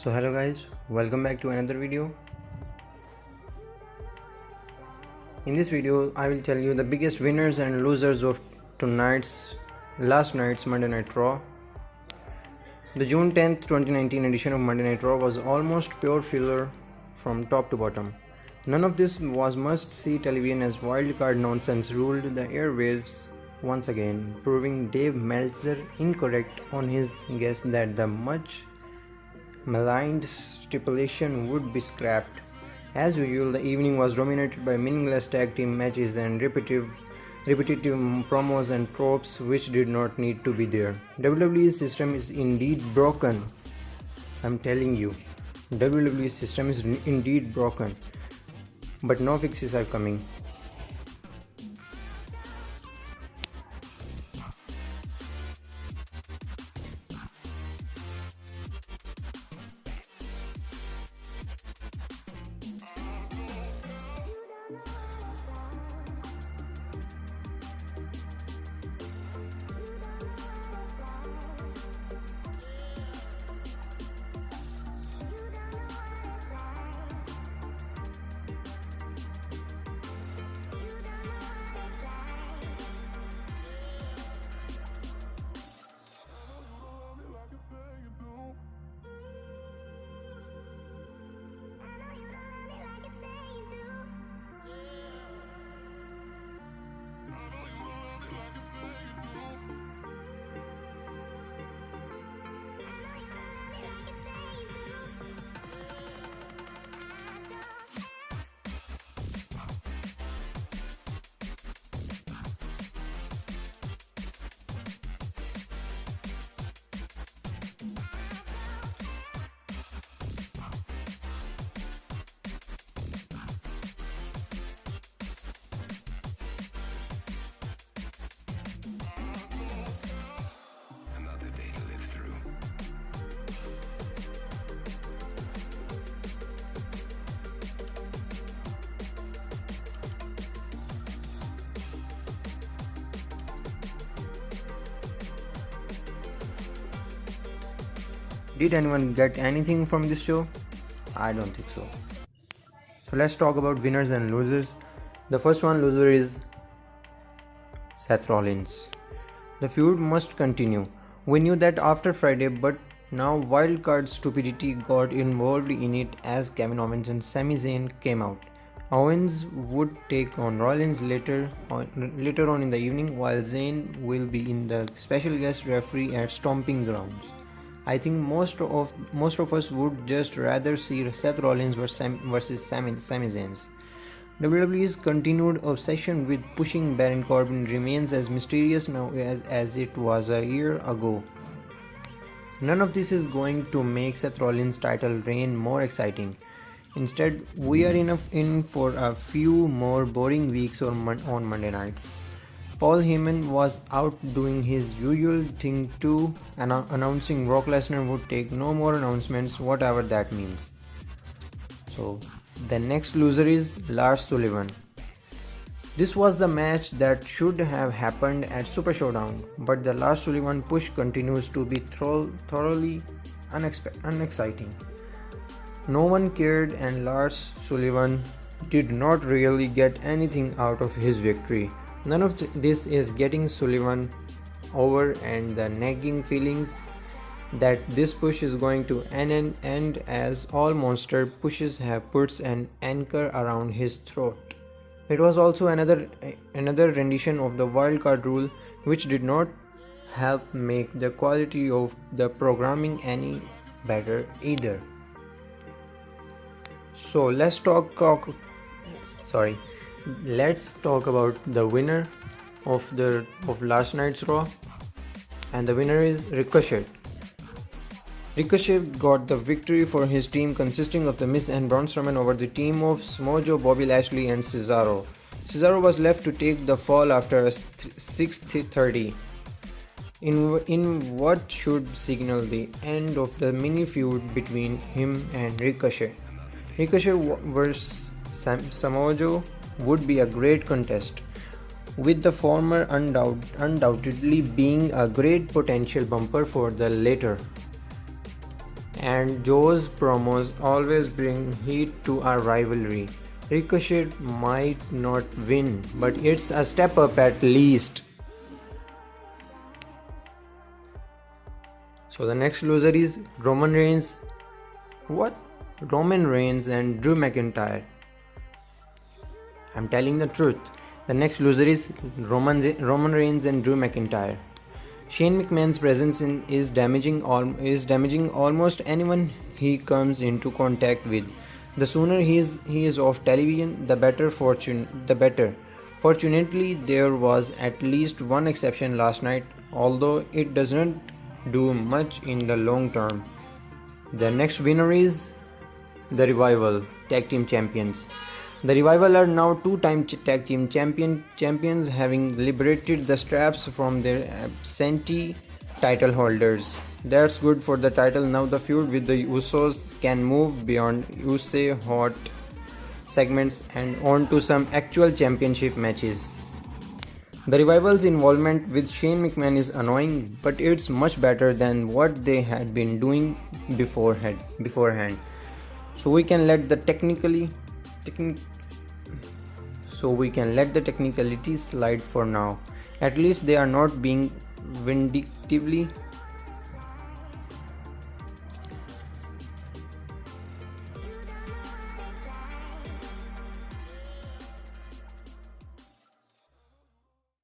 So hello guys, welcome back to another video. In this video I will tell you the biggest winners and losers of last night's Monday Night Raw. The June 10th 2019 edition of Monday Night Raw was almost pure filler from top to bottom. None of this was must-see television as wildcard nonsense ruled the airwaves once again, proving Dave Meltzer incorrect on his guess that the much maligned stipulation would be scrapped. As usual, the evening was dominated by meaningless tag team matches and repetitive promos and tropes which did not need to be there. WWE's system is indeed broken. I'm telling you, WWE's system is indeed broken, but no fixes are coming. Did anyone get anything from this show? I don't think so. So let's talk about winners and losers. The first one loser is Seth Rollins. The feud must continue. We knew that after Friday, but now wildcard stupidity got involved in it as Kevin Owens and Sami Zayn came out. Owens would take on Rollins later on in the evening, while Zayn will be in the special guest referee at Stomping Grounds. I think most of us would just rather see Seth Rollins versus Sami Zayn. WWE's continued obsession with pushing Baron Corbin remains as mysterious now as it was a year ago. None of this is going to make Seth Rollins' title reign more exciting. Instead, we are in for a few more boring weeks on Monday nights. Paul Heyman was out doing his usual thing too, announcing Brock Lesnar would take no more announcements, whatever that means. So, the next loser is Lars Sullivan. This was the match that should have happened at Super Showdown, but the Lars Sullivan push continues to be thoroughly unexciting. No one cared, and Lars Sullivan did not really get anything out of his victory. None of this is getting Sullivan over, and the nagging feelings that this push is going to end as all monster pushes have put an anchor around his throat. It was also another rendition of the wildcard rule, which did not help make the quality of the programming any better either. So let's talk about the winner of last night's Raw, and the winner is Richochet. Ricochet got the victory for his team, consisting of The Miz and Braun Strowman over the team of Samoa Joe, Bobby Lashley and Cesaro. Cesaro was left to take the fall after a 6:30 in what should signal the end of the mini feud between him and Ricochet. Ricochet vs Samoa Joe would be a great contest, with the former undoubtedly being a great potential bumper for the latter. And Joe's promos always bring heat to our rivalry. Ricochet might not win, but it's a step up at least. So the next loser is Roman Reigns. What? Roman Reigns and Drew McIntyre. I'm telling the truth. The next loser is Roman Reigns and Drew McIntyre. Shane McMahon's presence is damaging almost anyone he comes into contact with. The sooner he is off television, the better. Fortunately, there was at least one exception last night, although it doesn't do much in the long term. The next winner is the Revival Tag Team Champions. The Revival are now two-time tag team champions, having liberated the straps from their absentee title holders. That's good for the title. Now the feud with the Usos can move beyond Usos hot segments and on to some actual championship matches. The Revival's involvement with Shane McMahon is annoying, but it's much better than what they had been doing beforehand. So we can let the technicalities slide for now. At least they are not being vindictively